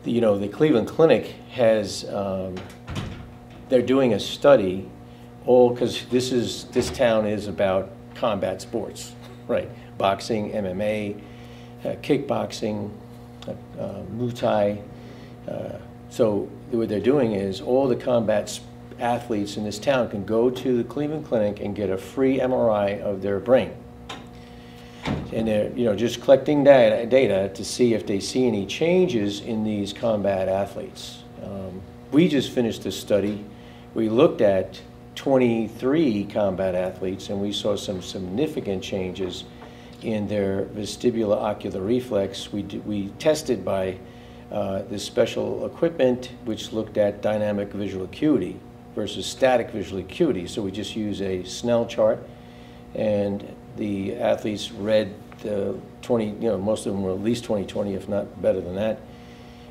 the Cleveland Clinic has, they're doing a study, all because this town is about combat sports, right? Boxing, MMA, kickboxing, Muay Thai. So what they're doing is all the combat athletes in this town can go to the Cleveland Clinic and get a free MRI of their brain. And they're just collecting data to see if they see any changes in these combat athletes. We just finished this study. We looked at 23 combat athletes and we saw some significant changes in their vestibulo-ocular reflex. We tested by this special equipment which looked at dynamic visual acuity versus static visual acuity. So we just use a Snell chart, and the athletes read 20, most of them were at least 20/20, if not better than that.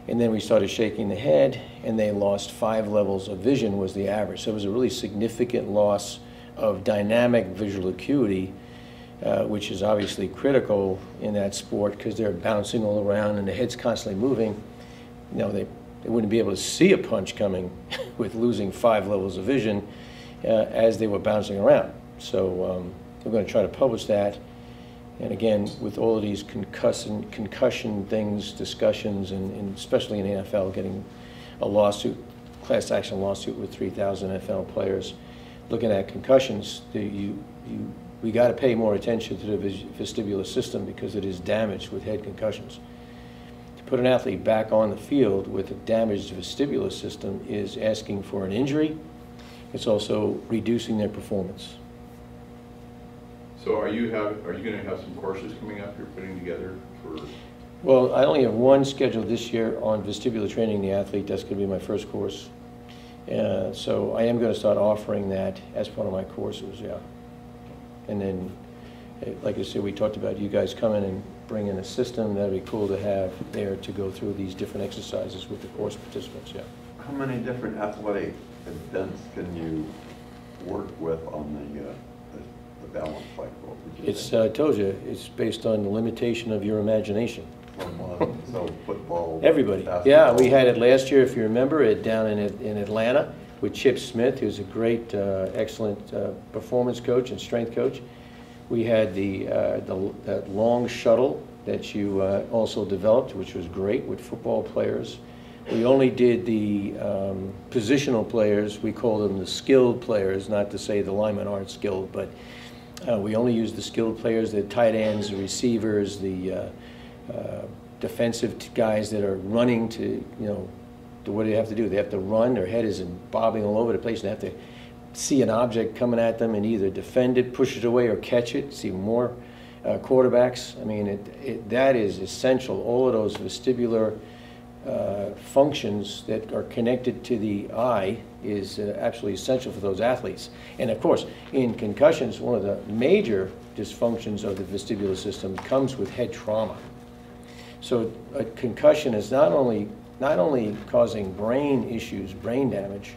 And then we started shaking the head, and they lost 5 levels of vision was the average. So it was a really significant loss of dynamic visual acuity, which is obviously critical in that sport because they're bouncing all around and the head's constantly moving. They wouldn't be able to see a punch coming with losing 5 levels of vision as they were bouncing around. So we're going to try to publish that. And again, with all of these concussion things, discussions, and especially in the NFL, getting a lawsuit, class action lawsuit with 3,000 NFL players, looking at concussions, we got to pay more attention to the vestibular system because it is damaged with head concussions. To put an athlete back on the field with a damaged vestibular system is asking for an injury. It's also reducing their performance. So are you going to have some courses coming up you're putting together for? Well, I only have one scheduled this year on vestibular training the athlete. That's going to be my first course. So I am going to start offering that as part of my courses, yeah. And then, like I said, we talked about you guys coming and bringing a system. That'd be cool to have there to go through these different exercises with the course participants, yeah. How many different athletic events can you work with on the balance cycle? I told you, it's based on the limitation of your imagination. So football, everybody. basketball. Yeah, we had it last year, if you remember, down in Atlanta with Chip Smith, who's a great, excellent performance coach and strength coach. We had that long shuttle that you also developed, which was great with football players. We only did the positional players. We call them the skilled players, not to say the linemen aren't skilled, but we only use the skilled players, the tight ends, the receivers, the defensive guys that are running to, what do they have to do? They have to run, their head is bobbing all over the place, and they have to see an object coming at them and either defend it, push it away, or catch it. See more quarterbacks. I mean, that is essential. All of those vestibular functions that are connected to the eye is absolutely essential for those athletes. And of course, in concussions, one of the major dysfunctions of the vestibular system comes with head trauma. So a concussion is not only causing brain issues, brain damage,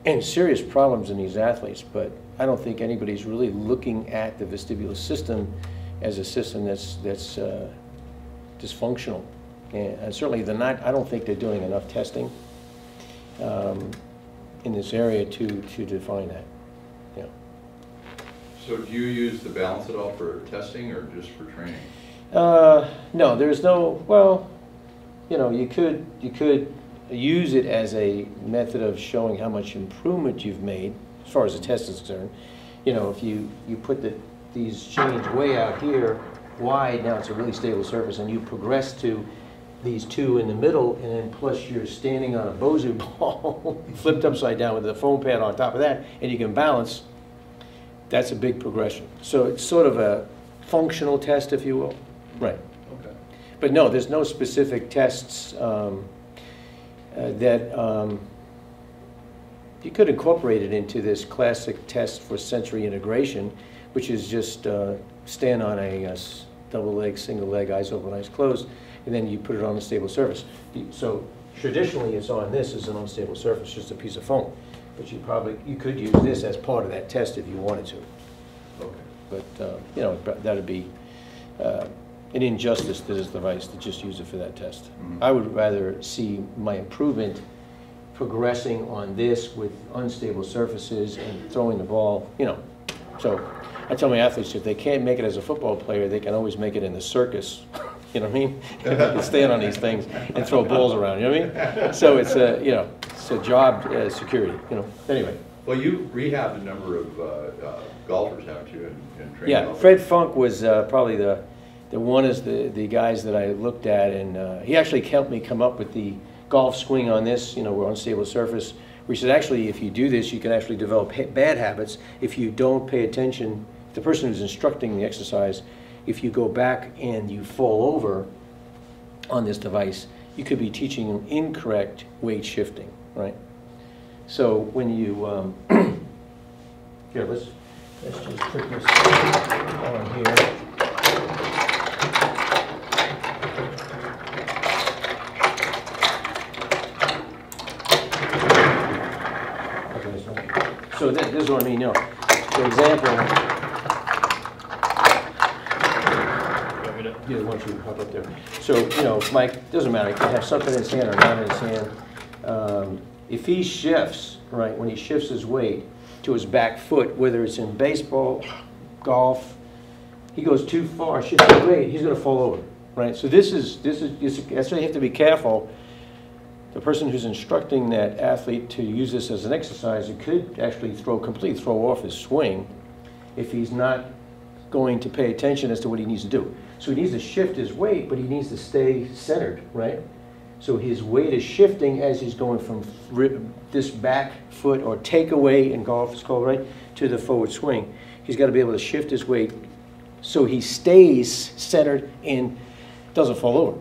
and serious problems in these athletes, but I don't think anybody's really looking at the vestibular system as a system that's dysfunctional. And certainly they're not, I don't think they're doing enough testing in this area to define that. Yeah. So do you use the balance at all for testing or just for training? No, there's no, well, you could use it as a method of showing how much improvement you've made as far as the test is concerned. If you put these chains way out here wide, now it's a really stable surface, and you progress to these two in the middle, and then plus you're standing on a Bosu ball flipped upside down with a foam pad on top of that, and you can balance, that's a big progression. So it's sort of a functional test, if you will. Right. Okay. But no, there's no specific tests that you could incorporate it into this classic test for sensory integration, which is just stand on a double leg, single leg, eyes open, eyes closed, and then you put it on a stable surface. So traditionally it's on this as an unstable surface, just a piece of foam. But you could use this as part of that test if you wanted to. Okay. But that'd be an injustice to this device to just use it for that test. Mhm. I would rather see my improvement progressing on this with unstable surfaces and throwing the ball, you know. So I tell my athletes, if they can't make it as a football player, they can always make it in the circus. You know what I mean? They can stand on these things and throw balls around, you know what I mean? So it's a, you know, it's a job security, you know. Anyway. Well, you rehabbed a number of golfers, haven't you, and trained Yeah, golfers? Fred Funk was probably the one is the guys that I looked at, and he actually helped me come up with the golf swing on this. You know, we're on stable surface. We said actually, if you do this, you can actually develop bad habits if you don't pay attention. The person who's instructing the exercise, if you go back and you fall over on this device, you could be teaching incorrect weight shifting, right? So when you here, let's just put this on here. So this is what I mean, you know. For example, yeah, why don't you hop up there? So, you know, Mike, doesn't matter, he can have something in his hand or not in his hand. If he shifts, right, when he shifts his weight to his back foot, whether it's in baseball, golf, he goes too far, shifts his weight, he's going to fall over, right? So that's why you have to be careful. The person who's instructing that athlete to use this as an exercise, it could actually completely throw off his swing if he's not going to pay attention as to what he needs to do. So he needs to shift his weight, but he needs to stay centered, right? So his weight is shifting as he's going from this back foot, or takeaway in golf it's called, right, to the forward swing. He's got to be able to shift his weight so he stays centered and doesn't fall over,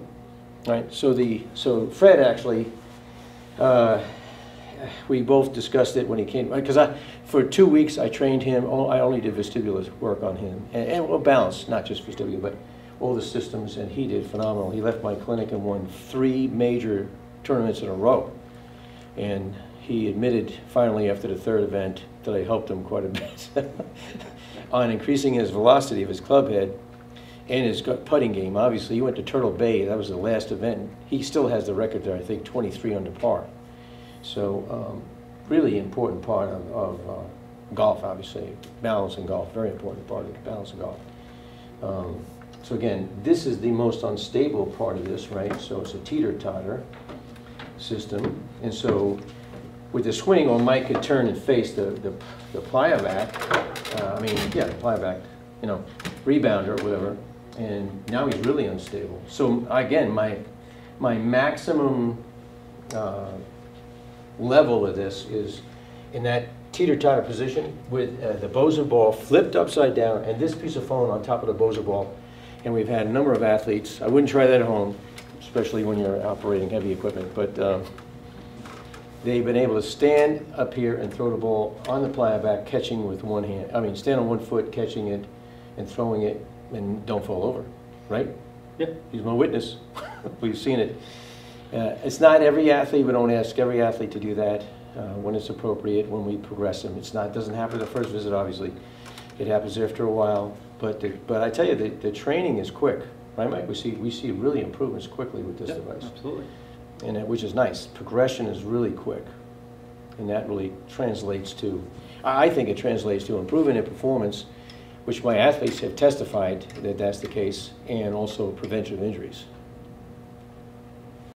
right? So Fred actually, we both discussed it when he came, because for 2 weeks I trained him. I only did vestibular work on him, and well, balance, not just vestibular, but all the systems, and he did phenomenal. He left my clinic and won 3 major tournaments in a row. And he admitted finally after the 3rd event that I helped him quite a bit on increasing his velocity of his club head and his putting game. Obviously, he went to Turtle Bay. That was the last event. He still has the record there, I think, 23 under par. So really important part of golf, obviously. Balance in golf, very important part of the balance in golf. So again, this is the most unstable part of this, right? So it's a teeter-totter system. And so with the swing, or Mike could turn and face the plyoback, the plyoback, you know, rebounder or whatever, and now he's really unstable. So again, my maximum level of this is in that teeter-totter position with the Boza ball flipped upside down and this piece of foam on top of the Boza ball. And we've had a number of athletes. I wouldn't try that at home, especially when you're operating heavy equipment, but they've been able to stand up here and throw the ball on the plyoback, catching with one hand. I mean, stand on one foot, catching it, and throwing it, and don't fall over, right? Yeah, he's my witness. We've seen it. It's not every athlete. We don't ask every athlete to do that when it's appropriate, when we progress them. It doesn't happen the first visit, obviously. It happens after a while. But I tell you, the training is quick, right, Mike? We see really improvements quickly with this device. Absolutely. And which is nice. Progression is really quick, and that really translates to, I think it translates to improvement in performance, which my athletes have testified that that's the case, and also prevention of injuries.